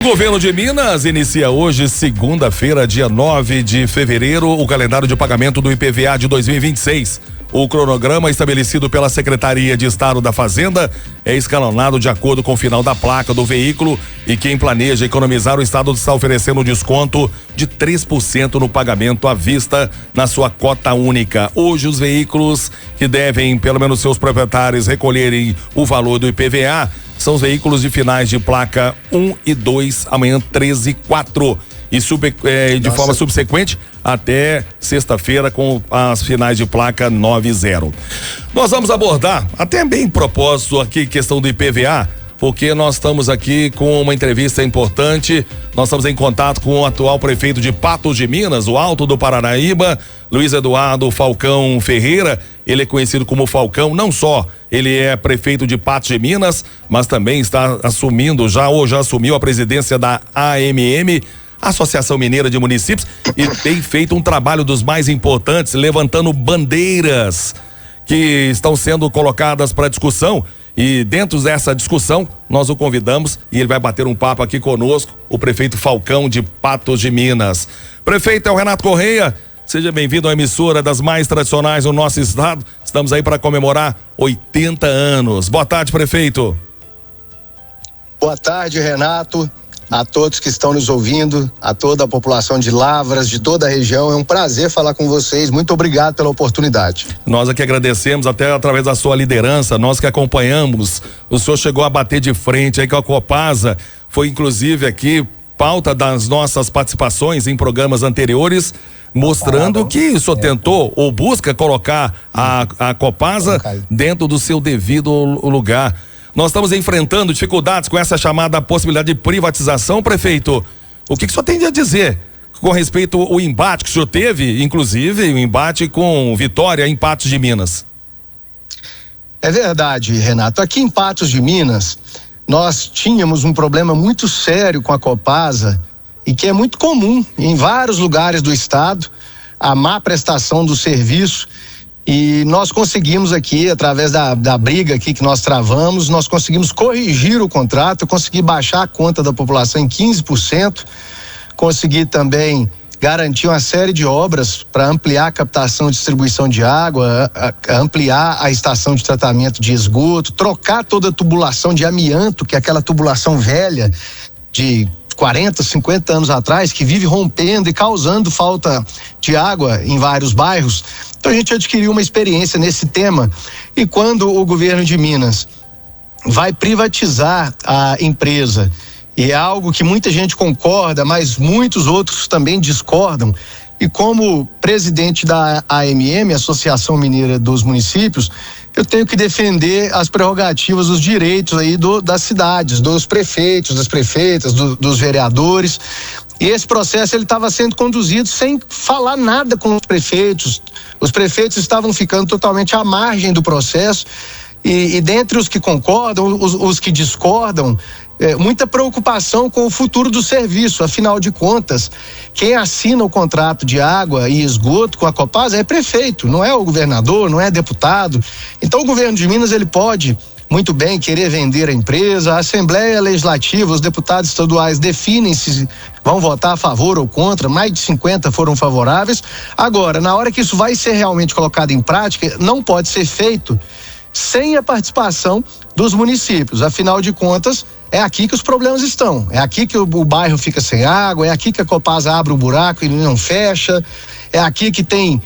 O governo de Minas inicia hoje, segunda-feira, dia 9 de fevereiro, o calendário de pagamento do IPVA de 2026. O cronograma estabelecido pela Secretaria de Estado da Fazenda é escalonado de acordo com o final da placa do veículo e quem planeja economizar, o Estado está oferecendo um desconto de 3% no pagamento à vista na sua cota única. Hoje, os veículos que devem, pelo menos seus proprietários, recolherem o valor do IPVA são os veículos de finais de placa 1 e 2, amanhã 13 e 4. E de forma subsequente até sexta-feira com as finais de placa 9 e 0. Nós vamos abordar, até bem propósito aqui, questão do IPVA, porque nós estamos aqui com uma entrevista importante. Nós estamos em contato com o atual prefeito de Patos de Minas, o Alto do Paranaíba, Luiz Eduardo Falcão Ferreira. Ele é conhecido como Falcão, não só ele é prefeito de Patos de Minas, mas também está assumindo já assumiu a presidência da AMM, Associação Mineira de Municípios, e tem feito um trabalho dos mais importantes, levantando bandeiras que estão sendo colocadas para discussão. E dentro dessa discussão, nós o convidamos e ele vai bater um papo aqui conosco, o prefeito Falcão de Patos de Minas. Prefeito, é o Renato Correia, seja bem-vindo à emissora das mais tradicionais do nosso estado. Estamos aí para comemorar 80 anos. Boa tarde, prefeito. Boa tarde, Renato. A todos que estão nos ouvindo, a toda a população de Lavras, de toda a região, é um prazer falar com vocês. Muito obrigado pela oportunidade. Nós aqui agradecemos, até através da sua liderança, nós que acompanhamos. O senhor chegou a bater de frente aí com a Copasa, foi inclusive aqui pauta das nossas participações em programas anteriores, mostrando que o senhor tentou ou busca colocar a Copasa dentro do seu devido lugar. Nós estamos enfrentando dificuldades com essa chamada possibilidade de privatização, prefeito. O que o senhor tem a dizer com respeito ao embate que o senhor teve, inclusive o embate com Vitória em Patos de Minas? É verdade, Renato. Aqui em Patos de Minas, nós tínhamos um problema muito sério com a Copasa e que é muito comum em vários lugares do estado, a má prestação do serviço. E nós conseguimos aqui, através da briga aqui que nós travamos, nós conseguimos corrigir o contrato, conseguir baixar a conta da população em 15%, conseguir também garantir uma série de obras para ampliar a captação e distribuição de água, ampliar a estação de tratamento de esgoto, trocar toda a tubulação de amianto, que é aquela tubulação velha de 40, 50 anos atrás, que vive rompendo e causando falta de água em vários bairros. Então a gente adquiriu uma experiência nesse tema, e quando o governo de Minas vai privatizar a empresa, e é algo que muita gente concorda, mas muitos outros também discordam, e como presidente da AMM, Associação Mineira dos Municípios, eu tenho que defender as prerrogativas, os direitos aí das cidades, dos prefeitos, das prefeitas, dos vereadores. E esse processo ele estava sendo conduzido sem falar nada com os prefeitos. Os prefeitos estavam ficando totalmente à margem do processo. E dentre os que concordam, os que discordam, muita preocupação com o futuro do serviço. Afinal de contas, quem assina o contrato de água e esgoto com a Copasa é prefeito, não é o governador, não é deputado. Então o governo de Minas ele pode muito bem querer vender a empresa, a Assembleia Legislativa, os deputados estaduais definem se vão votar a favor ou contra, mais de 50 foram favoráveis. Agora, na hora que isso vai ser realmente colocado em prática, não pode ser feito sem a participação dos municípios. Afinal de contas, é aqui que os problemas estão, é aqui que o bairro fica sem água, é aqui que a Copasa abre o buraco e não fecha, é aqui que tem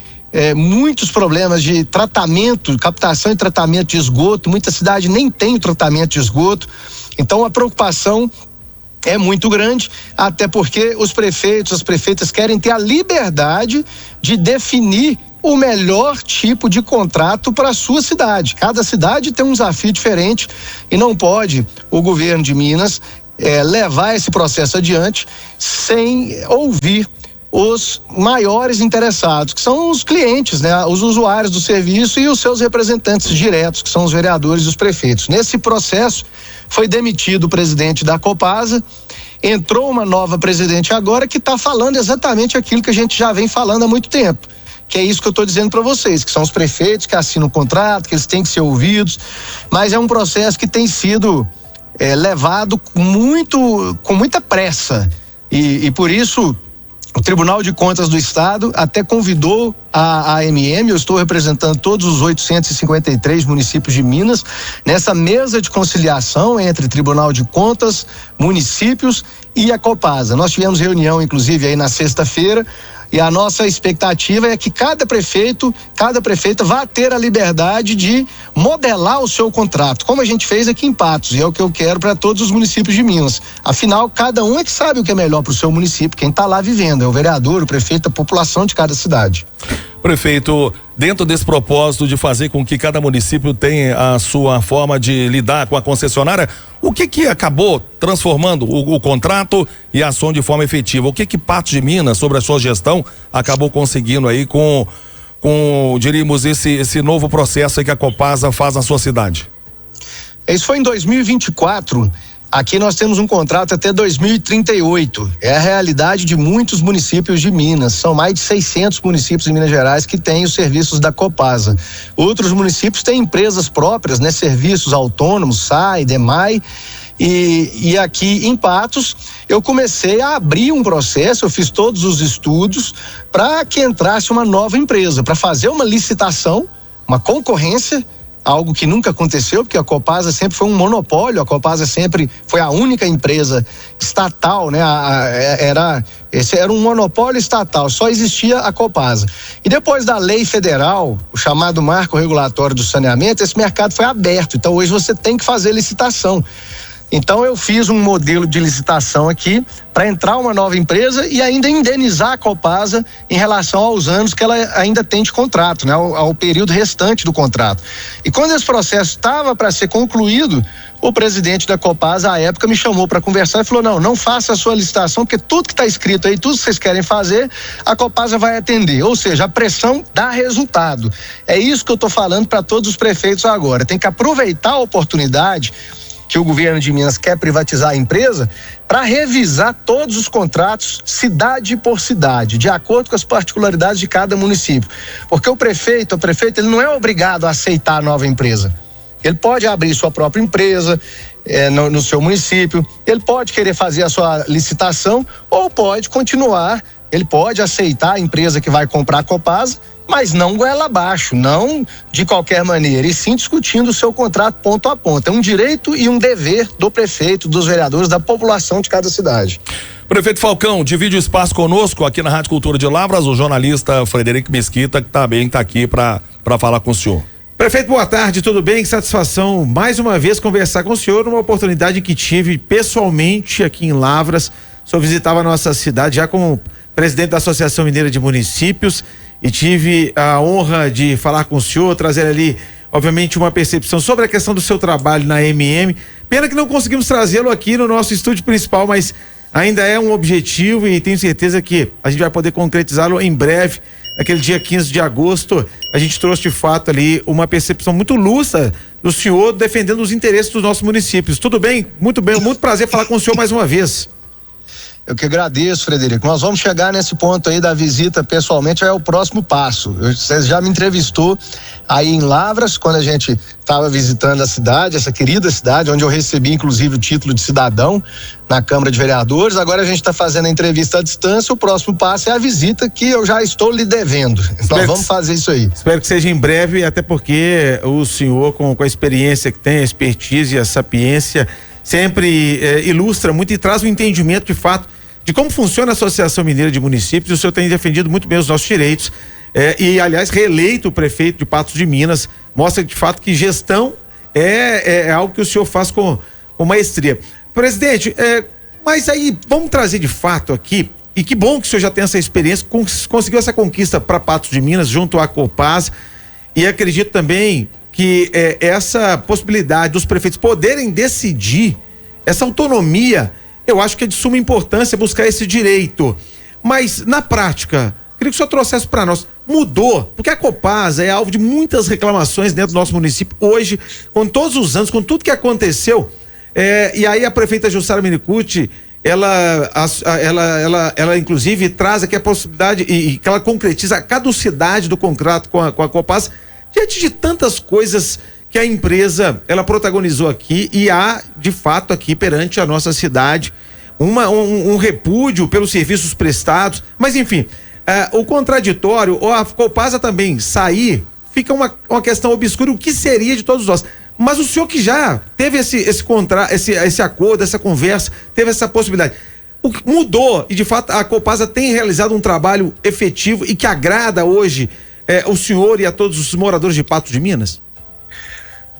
muitos problemas de tratamento, captação e tratamento de esgoto. Muita cidade nem tem o tratamento de esgoto. Então a preocupação é muito grande, até porque os prefeitos, as prefeitas querem ter a liberdade de definir o melhor tipo de contrato para a sua cidade. Cada cidade tem um desafio diferente e não pode o governo de Minas levar esse processo adiante sem ouvir os maiores interessados, que são os clientes, né? Os usuários do serviço e os seus representantes diretos, que são os vereadores e os prefeitos. Nesse processo foi demitido o presidente da Copasa, entrou uma nova presidente agora que está falando exatamente aquilo que a gente já vem falando há muito tempo, que é isso que eu estou dizendo para vocês, que são os prefeitos que assinam o contrato, que eles têm que ser ouvidos, mas é um processo que tem sido levado com muita pressa. E por isso o Tribunal de Contas do Estado até convidou a AMM, eu estou representando todos os 853 municípios de Minas, nessa mesa de conciliação entre Tribunal de Contas, municípios e a Copasa. Nós tivemos reunião, inclusive, aí na sexta-feira, e a nossa expectativa é que cada prefeita vá ter a liberdade de modelar o seu contrato, como a gente fez aqui em Patos, e é o que eu quero para todos os municípios de Minas. Afinal, cada um é que sabe o que é melhor para o seu município, quem está lá vivendo, é o vereador, o prefeito, a população de cada cidade. Prefeito, dentro desse propósito de fazer com que cada município tenha a sua forma de lidar com a concessionária, o que acabou transformando o contrato e a ação de forma efetiva? O que Patos de Minas, sobre a sua gestão, acabou conseguindo aí com diríamos, esse novo processo aí que a Copasa faz na sua cidade? Isso foi em 2024. Aqui nós temos um contrato até 2038. É a realidade de muitos municípios de Minas. São mais de 600 municípios em Minas Gerais que têm os serviços da Copasa. Outros municípios têm empresas próprias, né? Serviços autônomos, SAI, DEMAI. E aqui em Patos eu comecei a abrir um processo, eu fiz todos os estudos para que entrasse uma nova empresa, para fazer uma licitação, uma concorrência, algo que nunca aconteceu, porque a Copasa sempre foi um monopólio, a Copasa sempre foi a única empresa estatal, né? Esse era um monopólio estatal, só existia a Copasa. E depois da lei federal, o chamado marco regulatório do saneamento, esse mercado foi aberto, então hoje você tem que fazer licitação. Então eu fiz um modelo de licitação aqui para entrar uma nova empresa e ainda indenizar a Copasa em relação aos anos que ela ainda tem de contrato, né? Ao período restante do contrato. E quando esse processo estava para ser concluído, o presidente da Copasa à época me chamou para conversar e falou: não faça a sua licitação, porque tudo que está escrito aí, tudo que vocês querem fazer, a Copasa vai atender. Ou seja, a pressão dá resultado. É isso que eu estou falando para todos os prefeitos agora. Tem que aproveitar a oportunidade que o governo de Minas quer privatizar a empresa, para revisar todos os contratos, cidade por cidade, de acordo com as particularidades de cada município. Porque o prefeito, ele não é obrigado a aceitar a nova empresa. Ele pode abrir sua própria empresa no seu município, ele pode querer fazer a sua licitação ou pode continuar, ele pode aceitar a empresa que vai comprar a Copasa, mas não goela abaixo, não de qualquer maneira, e sim discutindo o seu contrato ponto a ponto. É um direito e um dever do prefeito, dos vereadores, da população de cada cidade. Prefeito Falcão, divide o espaço conosco aqui na Rádio Cultura de Lavras, o jornalista Frederico Mesquita, que também está aqui para falar com o senhor. Prefeito, boa tarde, tudo bem? Que satisfação mais uma vez conversar com o senhor, numa oportunidade que tive pessoalmente aqui em Lavras. O senhor visitava a nossa cidade já como presidente da Associação Mineira de Municípios e tive a honra de falar com o senhor, trazer ali, obviamente, uma percepção sobre a questão do seu trabalho na AMM. Pena que não conseguimos trazê-lo aqui no nosso estúdio principal, mas ainda é um objetivo e tenho certeza que a gente vai poder concretizá-lo em breve. Naquele dia 15 de agosto, a gente trouxe de fato ali uma percepção muito lúcida do senhor defendendo os interesses dos nossos municípios. Tudo bem? Muito prazer falar com o senhor mais uma vez. Eu que agradeço, Frederico. Nós vamos chegar nesse ponto aí da visita pessoalmente, é o próximo passo. Você já me entrevistou aí em Lavras, quando a gente estava visitando a cidade, essa querida cidade, onde eu recebi inclusive o título de cidadão na Câmara de Vereadores. Agora a gente está fazendo a entrevista à distância, o próximo passo é a visita que eu já estou lhe devendo. Nós vamos fazer isso aí. Espero que seja em breve, até porque o senhor, com a experiência que tem, a expertise e a sapiência, sempre ilustra muito e traz um entendimento de fato de como funciona a Associação Mineira de Municípios. O senhor tem defendido muito bem os nossos direitos e, aliás, reeleito o prefeito de Patos de Minas, mostra de fato que gestão é algo que o senhor faz com maestria. Presidente, mas aí vamos trazer de fato aqui, e que bom que o senhor já tem essa experiência, conseguiu essa conquista para Patos de Minas junto à Copasa, e acredito também que essa possibilidade dos prefeitos poderem decidir, essa autonomia, eu acho que é de suma importância buscar esse direito. Mas, na prática, queria que o senhor trouxesse para nós, mudou? Porque a Copasa é alvo de muitas reclamações dentro do nosso município hoje, com todos os anos, com tudo que aconteceu. E aí a prefeita Jussara Minicucci, ela inclusive traz aqui a possibilidade e que ela concretiza a caducidade do contrato com a Copasa, diante de tantas coisas que a empresa, ela protagonizou aqui e há, de fato, aqui perante a nossa cidade, um repúdio pelos serviços prestados, mas enfim, o contraditório, ou a Copasa também sair, fica uma questão obscura, o que seria de todos nós. Mas o senhor que já teve esse acordo, essa conversa, teve essa possibilidade, o que mudou e de fato a Copasa tem realizado um trabalho efetivo e que agrada hoje o senhor e a todos os moradores de Patos de Minas?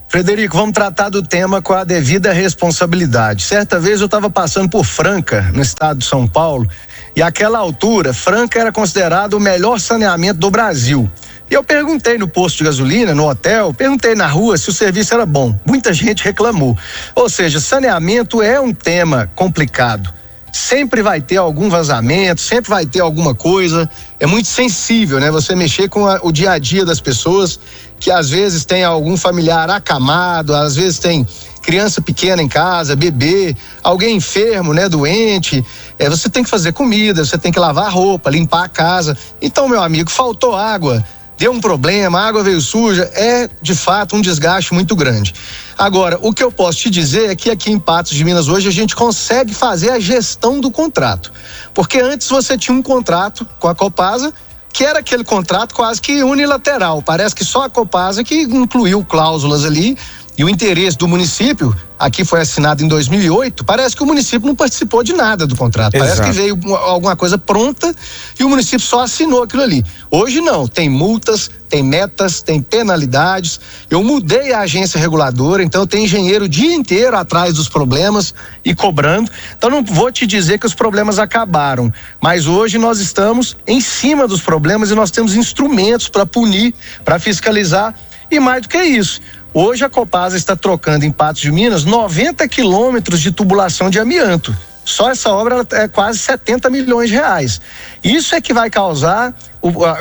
Frederico, vamos tratar do tema com a devida responsabilidade. Certa vez eu estava passando por Franca, no estado de São Paulo, e àquela altura, Franca era considerado o melhor saneamento do Brasil. E eu perguntei no posto de gasolina, no hotel, perguntei na rua se o serviço era bom. Muita gente reclamou. Ou seja, saneamento é um tema complicado. Sempre vai ter algum vazamento, sempre vai ter alguma coisa. É muito sensível, né? Você mexer com o dia a dia das pessoas, que às vezes tem algum familiar acamado, às vezes tem criança pequena em casa, bebê, alguém enfermo, né? Doente. Você tem que fazer comida, você tem que lavar roupa, limpar a casa. Então, meu amigo, faltou água, deu um problema, a água veio suja, é de fato um desgaste muito grande. Agora, o que eu posso te dizer é que aqui em Patos de Minas hoje a gente consegue fazer a gestão do contrato, porque antes você tinha um contrato com a Copasa, que era aquele contrato quase que unilateral, parece que só a Copasa que incluiu cláusulas ali, e o interesse do município, aqui foi assinado em 2008, parece que o município não participou de nada do contrato. Exato. Parece que veio alguma coisa pronta e o município só assinou aquilo ali. Hoje não, tem multas, tem metas, tem penalidades. Eu mudei a agência reguladora, então tem engenheiro o dia inteiro atrás dos problemas e cobrando. Então não vou te dizer que os problemas acabaram, mas hoje nós estamos em cima dos problemas e nós temos instrumentos para punir, para fiscalizar e mais do que isso. Hoje a Copasa está trocando em Patos de Minas 90 quilômetros de tubulação de amianto. Só essa obra é quase 70 milhões de reais. Isso é que vai causar,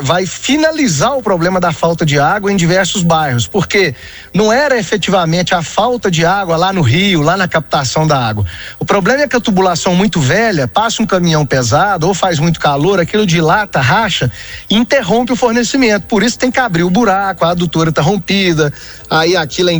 vai finalizar o problema da falta de água em diversos bairros, porque não era efetivamente a falta de água lá no rio, lá na captação da água. O problema é que a tubulação muito velha, passa um caminhão pesado ou faz muito calor, aquilo dilata, racha e interrompe o fornecimento. Por isso tem que abrir o buraco, a adutora está rompida, aí aquilo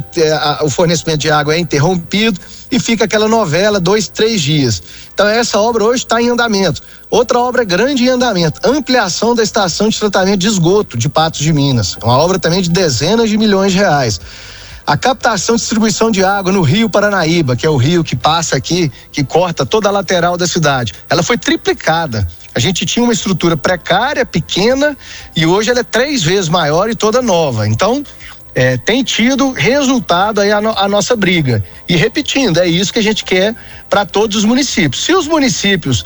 o fornecimento de água é interrompido e fica aquela novela 2-3 dias. Então essa obra hoje está em andamento. Outra obra grande em andamento, ampliação da estação de tratamento de esgoto de Patos de Minas, uma obra também de dezenas de milhões de reais. A captação e distribuição de água no Rio Paranaíba, que é o rio que passa aqui, que corta toda a lateral da cidade, ela foi triplicada. A gente tinha uma estrutura precária, pequena, e hoje ela é 3 vezes maior e toda nova. Então, tem tido resultado aí a nossa briga. E repetindo, é isso que a gente quer para todos os municípios. Se os municípios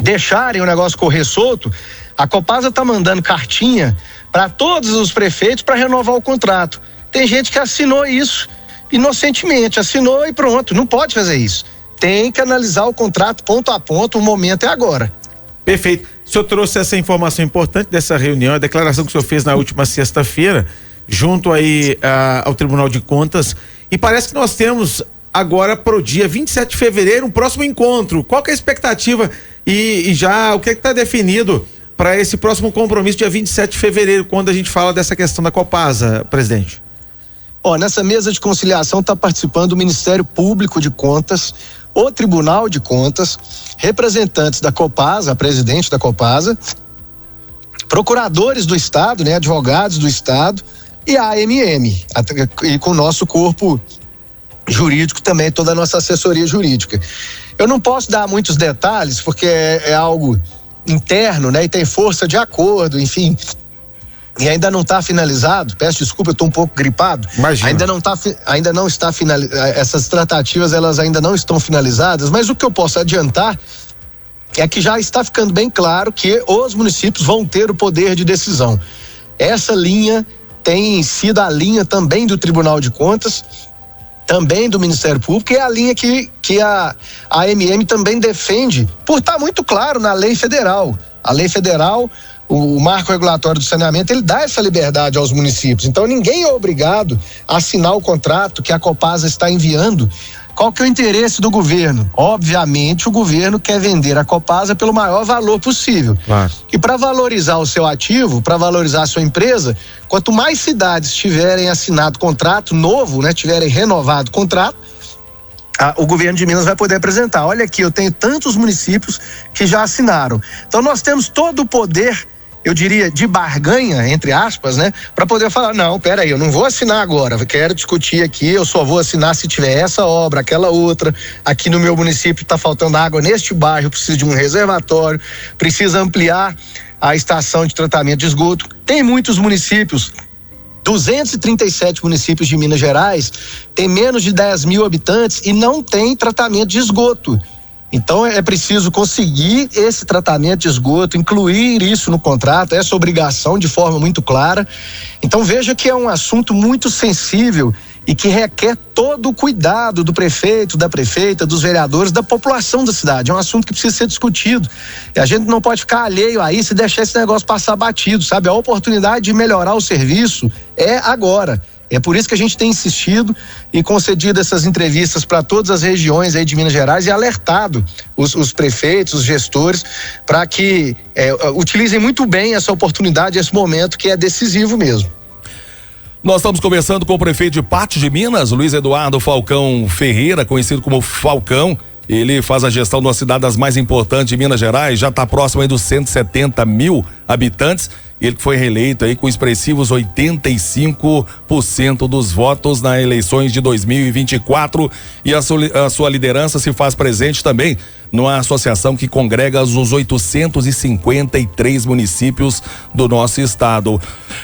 deixarem o negócio correr solto, a Copasa está mandando cartinha para todos os prefeitos para renovar o contrato. Tem gente que assinou isso inocentemente, assinou e pronto, não pode fazer isso. Tem que analisar o contrato ponto a ponto, o momento é agora. Perfeito. O senhor trouxe essa informação importante dessa reunião, a declaração que o senhor fez na última sexta-feira, junto aí ao Tribunal de Contas, e parece que nós temos agora para o dia 27 de fevereiro um próximo encontro. Qual que é a expectativa e já o que está definido para esse próximo compromisso dia 27 de fevereiro, quando a gente fala dessa questão da Copasa, presidente? Nessa mesa de conciliação está participando o Ministério Público de Contas, o Tribunal de Contas, representantes da Copasa, a presidente da Copasa, procuradores do Estado, né, advogados do Estado, e a AMM, e com o nosso corpo jurídico também, toda a nossa assessoria jurídica. Eu não posso dar muitos detalhes, porque é algo interno, né, e tem força de acordo, enfim, e ainda não está finalizado. Peço desculpa, eu estou um pouco gripado. Imagina. Ainda não está finalizado, essas tratativas elas ainda não estão finalizadas, mas o que eu posso adiantar é que já está ficando bem claro que os municípios vão ter o poder de decisão. Essa linha tem sido a linha também do Tribunal de Contas, também do Ministério Público, e é a linha que a AMM também defende, por estar muito claro na lei federal. A lei federal, o marco regulatório do saneamento, ele dá essa liberdade aos municípios. Então ninguém é obrigado a assinar o contrato que a Copasa está enviando Qual que é o interesse do governo? Obviamente, o governo quer vender a Copasa pelo maior valor possível. Claro. E para valorizar o seu ativo, para valorizar a sua empresa, quanto mais cidades tiverem assinado contrato novo, né, tiverem renovado contrato, o governo de Minas vai poder apresentar. Olha aqui, eu tenho tantos municípios que já assinaram. Então nós temos todo o poder, eu diria, de barganha, entre aspas, né? Para poder falar, não, peraí, eu não vou assinar agora, eu quero discutir aqui, eu só vou assinar se tiver essa obra, aquela outra, aqui no meu município está faltando água neste bairro, precisa de um reservatório, precisa ampliar a estação de tratamento de esgoto. Tem muitos municípios, 237 municípios de Minas Gerais, tem menos de 10 mil habitantes e não tem tratamento de esgoto. Então é preciso conseguir esse tratamento de esgoto, incluir isso no contrato, essa obrigação de forma muito clara. Então veja que é um assunto muito sensível e que requer todo o cuidado do prefeito, da prefeita, dos vereadores, da população da cidade. É um assunto que precisa ser discutido. E a gente não pode ficar alheio a isso e deixar esse negócio passar batido, sabe? A oportunidade de melhorar o serviço é agora. É por isso que a gente tem insistido e concedido essas entrevistas para todas as regiões aí de Minas Gerais e alertado os prefeitos, os gestores, para que utilizem muito bem essa oportunidade, esse momento que é decisivo mesmo. Nós estamos conversando com o prefeito de Patos de Minas, Luiz Eduardo Falcão Ferreira, conhecido como Falcão. Ele faz a gestão de uma cidade das mais importantes de Minas Gerais, já está próximo aí dos 170 mil habitantes. Ele que foi reeleito aí com expressivos 85% dos votos nas eleições de 2024 e a sua liderança se faz presente também numa associação que congrega os 853 municípios do nosso estado.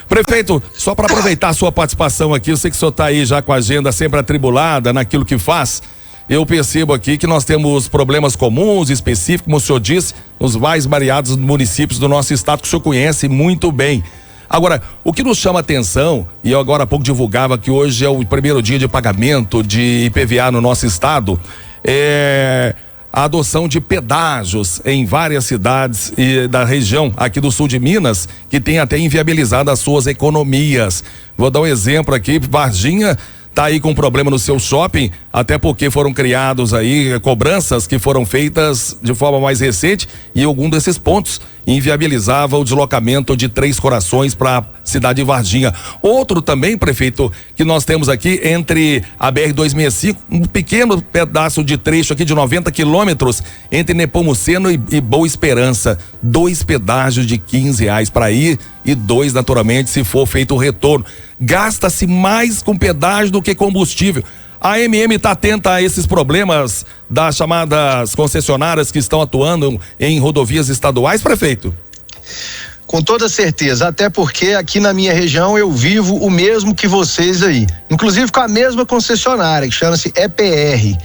Prefeito, só para aproveitar a sua participação aqui, eu sei que o senhor está aí já com a agenda sempre atribulada naquilo que faz. Eu percebo aqui que nós temos problemas comuns, específicos, como o senhor disse, nos mais variados municípios do nosso estado, que o senhor conhece muito bem. Agora, o que nos chama atenção, e eu agora há pouco divulgava que hoje é o primeiro dia de pagamento de IPVA no nosso estado, é a adoção de pedágios em várias cidades da região aqui do sul de Minas, que tem até inviabilizado as suas economias. Vou dar um exemplo aqui, Varginha tá aí com problema no seu shopping, até porque foram criados aí cobranças que foram feitas de forma mais recente e algum desses pontos inviabilizava o deslocamento de Três Corações para a cidade de Varginha. Outro também, prefeito, que nós temos aqui entre a BR-265, um pequeno pedaço de trecho aqui de 90 quilômetros entre Nepomuceno e Boa Esperança. 2 pedágios de R$15 para ir e 2 naturalmente se for feito o retorno. Gasta-se mais com pedágio do que combustível. A MM está atenta a esses problemas das chamadas concessionárias que estão atuando em rodovias estaduais, prefeito? Com toda certeza, até porque aqui na minha região eu vivo o mesmo que vocês aí, inclusive com a mesma concessionária, que chama-se EPR.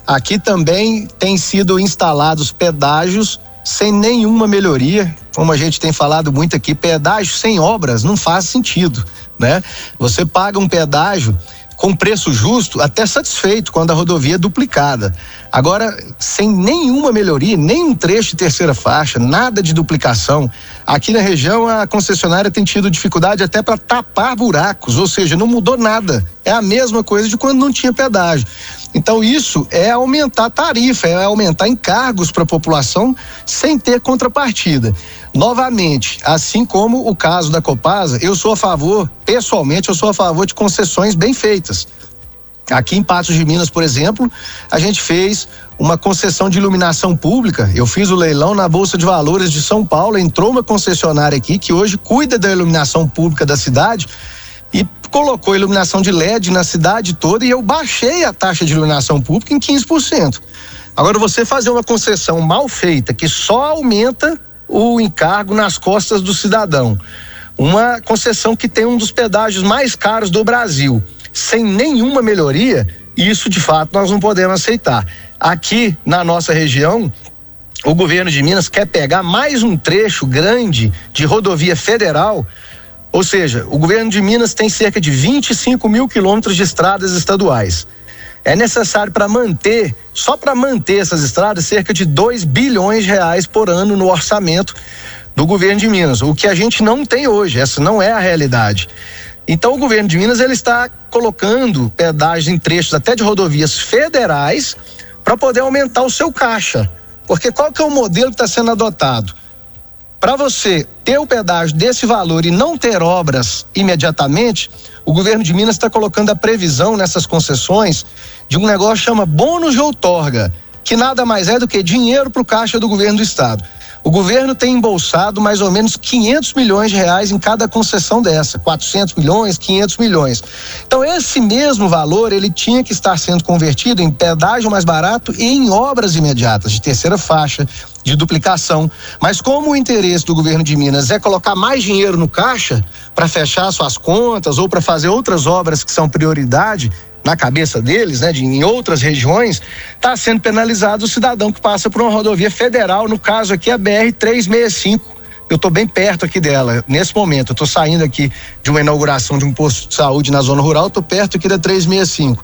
Aqui também tem sido instalados pedágios sem nenhuma melhoria, como a gente tem falado muito aqui, pedágio sem obras não faz sentido, né? Você paga um pedágio com preço justo, até satisfeito quando a rodovia é duplicada. Agora, sem nenhuma melhoria, nem um trecho de terceira faixa, nada de duplicação. Aqui na região a concessionária tem tido dificuldade até para tapar buracos, ou seja, não mudou nada. É a mesma coisa de quando não tinha pedágio. Então isso é aumentar a tarifa, é aumentar encargos para a população sem ter contrapartida. Novamente, assim como o caso da Copasa, eu sou a favor, pessoalmente, eu sou a favor de concessões bem feitas. Aqui em Patos de Minas, por exemplo, a gente fez uma concessão de iluminação pública. Eu fiz o leilão na Bolsa de Valores de São Paulo, entrou uma concessionária aqui que hoje cuida da iluminação pública da cidade e colocou iluminação de LED na cidade toda e eu baixei a taxa de iluminação pública em 15%. Agora, você fazer uma concessão mal feita que só aumenta o encargo nas costas do cidadão, uma concessão que tem um dos pedágios mais caros do Brasil, sem nenhuma melhoria, isso de fato nós não podemos aceitar. Aqui na nossa região, o governo de Minas quer pegar mais um trecho grande de rodovia federal, ou seja, o governo de Minas tem cerca de 25 mil quilômetros de estradas estaduais. É necessário para manter, só para manter essas estradas, cerca de 2 bilhões de reais por ano no orçamento do governo de Minas, o que a gente não tem hoje, essa não é a realidade. Então o governo de Minas ele está colocando pedágios em trechos até de rodovias federais para poder aumentar o seu caixa. Porque qual que é o modelo que está sendo adotado? Para você ter o pedágio desse valor e não ter obras imediatamente, o governo de Minas está colocando a previsão nessas concessões de um negócio que chama bônus de outorga, que nada mais é do que dinheiro para o caixa do governo do estado. O governo tem embolsado mais ou menos 500 milhões de reais em cada concessão dessa, 400 milhões, 500 milhões. Então esse mesmo valor, ele tinha que estar sendo convertido em pedágio mais barato e em obras imediatas, de terceira faixa, de duplicação. Mas como o interesse do governo de Minas é colocar mais dinheiro no caixa para fechar suas contas ou para fazer outras obras que são prioridade, na cabeça deles, né, em outras regiões, está sendo penalizado o cidadão que passa por uma rodovia federal, no caso aqui a BR-365. Eu estou bem perto aqui dela, nesse momento. Eu estou saindo aqui de uma inauguração de um posto de saúde na zona rural, estou perto aqui da 365.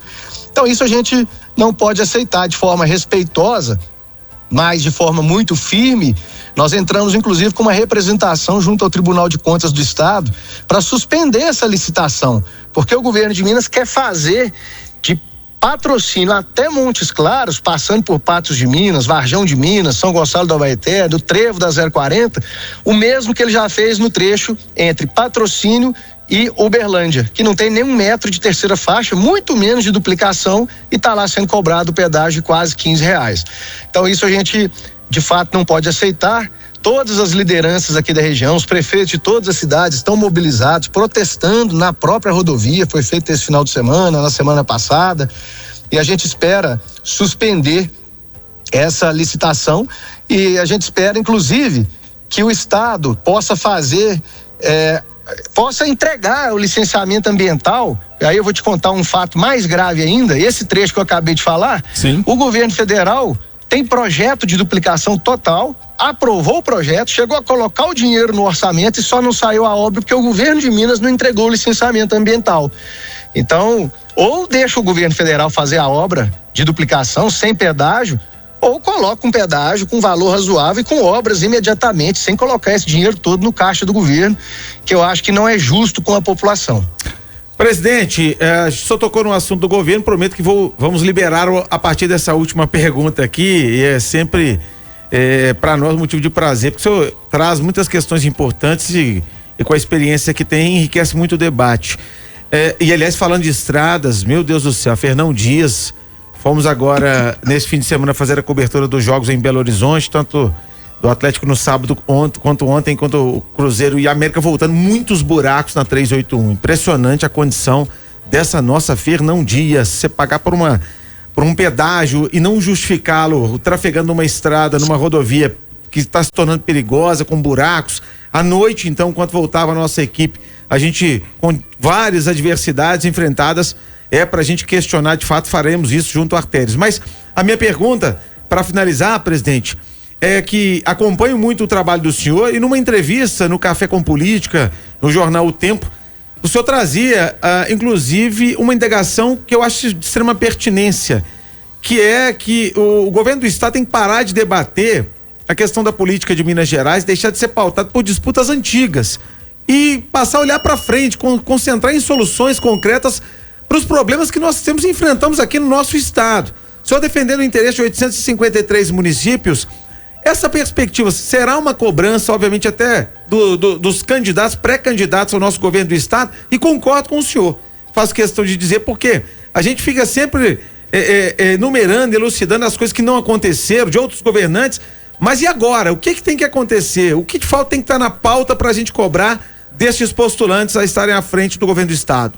Então isso a gente não pode aceitar de forma respeitosa, mas de forma muito firme. Nós entramos inclusive com uma representação junto ao Tribunal de Contas do Estado para suspender essa licitação, porque o governo de Minas quer fazer de Patrocínio até Montes Claros, passando por Patos de Minas, Varjão de Minas, São Gonçalo do Abaeté, do Trevo da 040, o mesmo que ele já fez no trecho entre Patrocínio e Uberlândia, que não tem nenhum metro de terceira faixa, muito menos de duplicação, e está lá sendo cobrado o pedágio de quase R$15. Então isso a gente de fato não pode aceitar. Todas as lideranças aqui da região, os prefeitos de todas as cidades estão mobilizados, protestando na própria rodovia. Foi feito esse final de semana, na semana passada, e a gente espera suspender essa licitação, e a gente espera inclusive que o estado possa fazer possa entregar o licenciamento ambiental. Aí eu vou te contar um fato mais grave ainda. Esse trecho que eu acabei de falar, sim, o governo federal tem projeto de duplicação total, aprovou o projeto, chegou a colocar o dinheiro no orçamento e só não saiu a obra porque o governo de Minas não entregou o licenciamento ambiental. Então, ou deixa o governo federal fazer a obra de duplicação sem pedágio, ou coloca um pedágio com valor razoável e com obras imediatamente, sem colocar esse dinheiro todo no caixa do governo, que eu acho que não é justo com a população. Presidente, só tocou no assunto do governo, prometo que vamos liberar a partir dessa última pergunta aqui, e é sempre para nós motivo de prazer, porque o senhor traz muitas questões importantes e com a experiência que tem, enriquece muito o debate. E aliás, falando de estradas, meu Deus do céu, Fernão Dias, fomos agora nesse fim de semana fazer a cobertura dos jogos em Belo Horizonte, tanto do Atlético no sábado quanto ontem, quanto o Cruzeiro e América voltando, muitos buracos na 381. Impressionante a condição dessa nossa Fernão Dias. Você pagar por um pedágio e não justificá-lo, trafegando numa estrada, numa rodovia que está se tornando perigosa, com buracos. À noite, então, enquanto voltava a nossa equipe, a gente, com várias adversidades enfrentadas, pra gente questionar, de fato, faremos isso junto a Artérios. Mas a minha pergunta, para finalizar, presidente, é que acompanho muito o trabalho do senhor, e numa entrevista no Café com Política, no jornal O Tempo, o senhor trazia, inclusive, uma indagação que eu acho de extrema pertinência, que é que o governo do estado tem que parar de debater a questão da política de Minas Gerais, deixar de ser pautado por disputas antigas e passar a olhar para frente, concentrar em soluções concretas para os problemas que nós enfrentamos aqui no nosso estado. O senhor defendendo o interesse de 853 municípios, essa perspectiva será uma cobrança, obviamente, até dos candidatos, pré-candidatos ao nosso governo do estado, e concordo com o senhor. Faço questão de dizer porque a gente fica sempre enumerando, elucidando as coisas que não aconteceram, de outros governantes, mas e agora? O que tem que acontecer? O que de fato tem que estar na pauta para a gente cobrar destes postulantes a estarem à frente do governo do estado?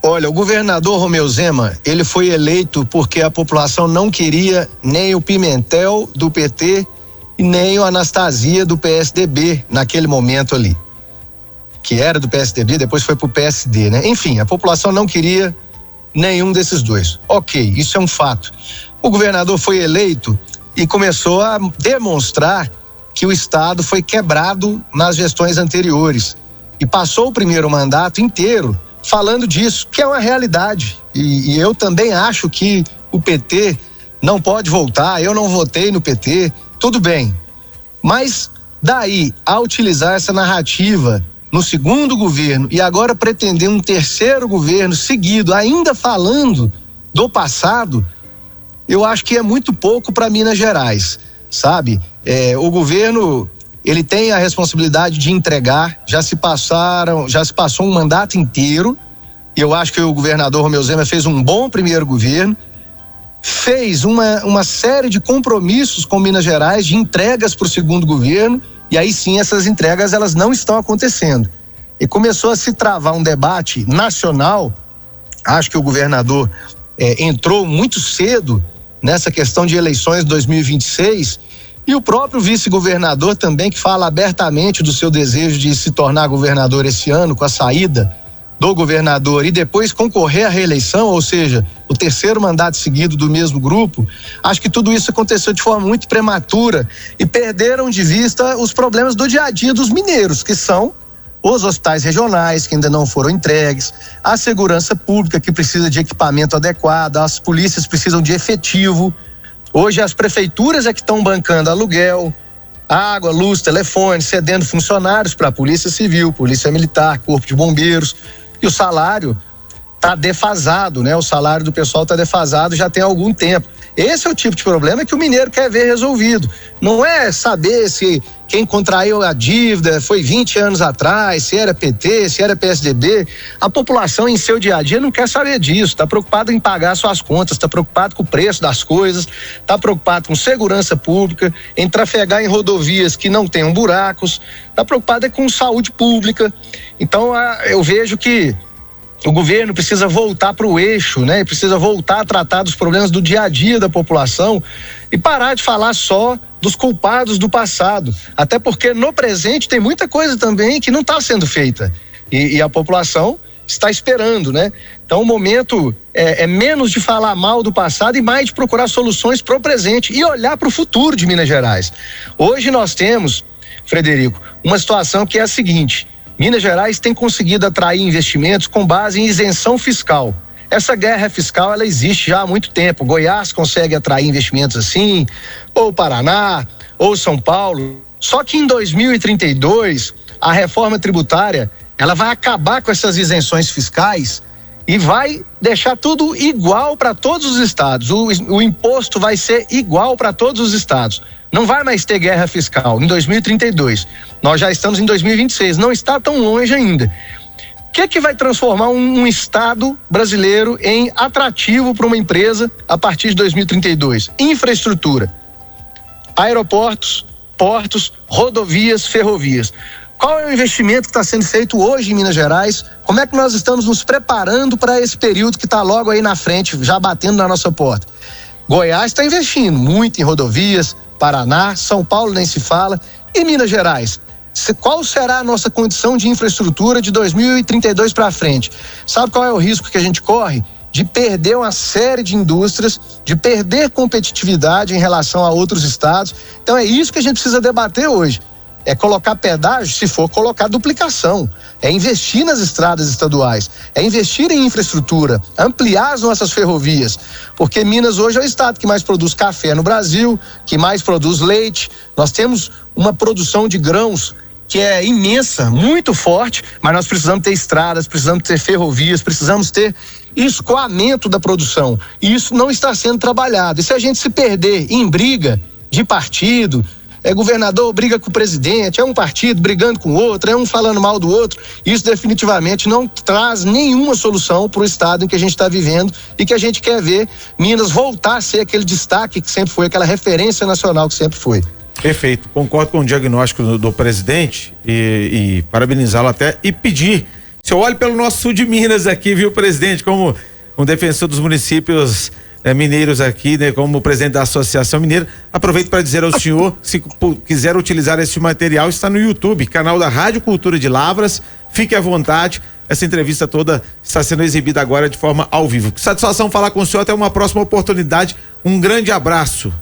Olha, o governador Romeu Zema, ele foi eleito porque a população não queria nem o Pimentel do PT e nem o Anastasia do PSDB naquele momento ali, que era do PSDB, depois foi pro PSD, né? Enfim, a população não queria nenhum desses dois. Ok, isso é um fato. O governador foi eleito e começou a demonstrar que o estado foi quebrado nas gestões anteriores e passou o primeiro mandato inteiro falando disso, que é uma realidade, e eu também acho que o PT não pode voltar. Eu não votei no PT, tudo bem, mas daí a utilizar essa narrativa no segundo governo e agora pretender um terceiro governo seguido, ainda falando do passado, eu acho que é muito pouco para Minas Gerais, sabe? O governo, ele tem a responsabilidade de entregar, já se passou um mandato inteiro, e eu acho que o governador Romeu Zema fez um bom primeiro governo, fez uma série de compromissos com Minas Gerais, de entregas para o segundo governo, e aí sim essas entregas elas não estão acontecendo. E começou a se travar um debate nacional, acho que o governador entrou muito cedo nessa questão de eleições de 2026, e o próprio vice-governador também, que fala abertamente do seu desejo de se tornar governador esse ano, com a saída do governador e depois concorrer à reeleição, ou seja, o terceiro mandato seguido do mesmo grupo. Acho que tudo isso aconteceu de forma muito prematura e perderam de vista os problemas do dia a dia dos mineiros, que são os hospitais regionais que ainda não foram entregues, a segurança pública que precisa de equipamento adequado, as polícias precisam de efetivo. Hoje as prefeituras é que estão bancando aluguel, água, luz, telefone, cedendo funcionários para a Polícia Civil, Polícia Militar, Corpo de Bombeiros, e o salário está defasado, né? O salário do pessoal está defasado já tem algum tempo. Esse é o tipo de problema que o mineiro quer ver resolvido. Não é saber se quem contraiu a dívida foi 20 anos atrás, se era PT, se era PSDB. A população em seu dia a dia não quer saber disso, está preocupado em pagar suas contas, está preocupado com o preço das coisas, está preocupado com segurança pública, em trafegar em rodovias que não tenham buracos, está preocupado com saúde pública. Então eu vejo que o governo precisa voltar para o eixo, né? E precisa voltar a tratar dos problemas do dia a dia da população e parar de falar só dos culpados do passado. Até porque no presente tem muita coisa também que não está sendo feita. E a população está esperando, né? Então o momento é menos de falar mal do passado e mais de procurar soluções para o presente e olhar para o futuro de Minas Gerais. Hoje nós temos, Frederico, uma situação que é a seguinte: Minas Gerais tem conseguido atrair investimentos com base em isenção fiscal. Essa guerra fiscal, ela existe já há muito tempo. Goiás consegue atrair investimentos assim, ou Paraná, ou São Paulo. Só que em 2032, a reforma tributária, ela vai acabar com essas isenções fiscais e vai deixar tudo igual para todos os estados. O imposto vai ser igual para todos os estados. Não vai mais ter guerra fiscal em 2032. Nós já estamos em 2026, não está tão longe ainda. O que vai transformar um estado brasileiro em atrativo para uma empresa a partir de 2032? Infraestrutura. Aeroportos, portos, rodovias, ferrovias. Qual é o investimento que está sendo feito hoje em Minas Gerais? Como é que nós estamos nos preparando para esse período que está logo aí na frente, já batendo na nossa porta? Goiás está investindo muito em rodovias, Paraná, São Paulo nem se fala, e Minas Gerais. Qual será a nossa condição de infraestrutura de 2032 para frente? Sabe qual é o risco que a gente corre? De perder uma série de indústrias, de perder competitividade em relação a outros estados. Então é isso que a gente precisa debater hoje. É colocar pedágio, se for colocar duplicação, é investir nas estradas estaduais, é investir em infraestrutura, ampliar as nossas ferrovias, porque Minas hoje é o estado que mais produz café no Brasil, que mais produz leite. Nós temos uma produção de grãos que é imensa, muito forte, mas nós precisamos ter estradas, precisamos ter ferrovias, precisamos ter escoamento da produção, e isso não está sendo trabalhado. E se a gente se perder em briga de partido, governador briga com o presidente, é um partido brigando com o outro, é um falando mal do outro, isso definitivamente não traz nenhuma solução para o estado em que a gente está vivendo e que a gente quer ver Minas voltar a ser aquele destaque que sempre foi, aquela referência nacional que sempre foi. Perfeito, concordo com o diagnóstico do presidente e parabenizá-lo até e pedir, se eu olho pelo nosso sul de Minas aqui, viu, presidente, como um defensor dos municípios mineiros aqui, né, como presidente da Associação Mineira, aproveito para dizer ao senhor, se quiser utilizar esse material, está no YouTube, canal da Rádio Cultura de Lavras, fique à vontade, essa entrevista toda está sendo exibida agora de forma ao vivo. Satisfação falar com o senhor, até uma próxima oportunidade, um grande abraço.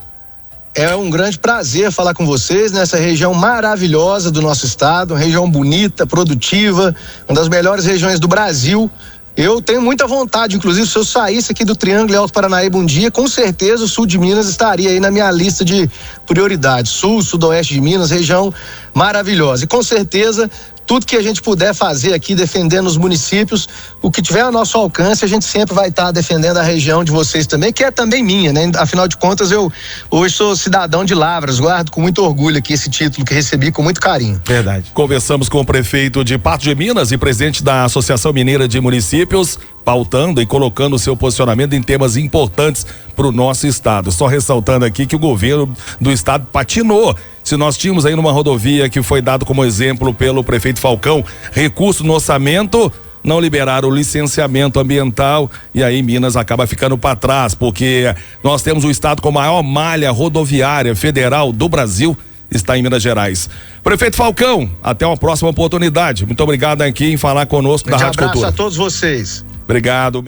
É um grande prazer falar com vocês nessa região maravilhosa do nosso estado, uma região bonita, produtiva, uma das melhores regiões do Brasil. Eu tenho muita vontade, inclusive, se eu saísse aqui do Triângulo Alto Paranaíba um dia, com certeza o sul de Minas estaria aí na minha lista de prioridades. Sul, sudoeste de Minas, região maravilhosa. E com certeza tudo que a gente puder fazer aqui, defendendo os municípios, o que tiver ao nosso alcance, a gente sempre vai estar defendendo a região de vocês também, que é também minha, né? Afinal de contas, eu hoje sou cidadão de Lavras, guardo com muito orgulho aqui esse título que recebi com muito carinho. Verdade. Conversamos com o prefeito de Patos de Minas e presidente da Associação Mineira de Municípios, pautando e colocando o seu posicionamento em temas importantes para o nosso estado. Só ressaltando aqui que o governo do estado patinou. Se nós tínhamos aí numa rodovia que foi dado como exemplo pelo prefeito Falcão, recurso no orçamento, não liberaram o licenciamento ambiental e aí Minas acaba ficando para trás, porque nós temos o estado com a maior malha rodoviária federal do Brasil, está em Minas Gerais. Prefeito Falcão, até uma próxima oportunidade. Muito obrigado aqui em falar conosco da Rádio Cultura. Um abraço a todos vocês. Obrigado.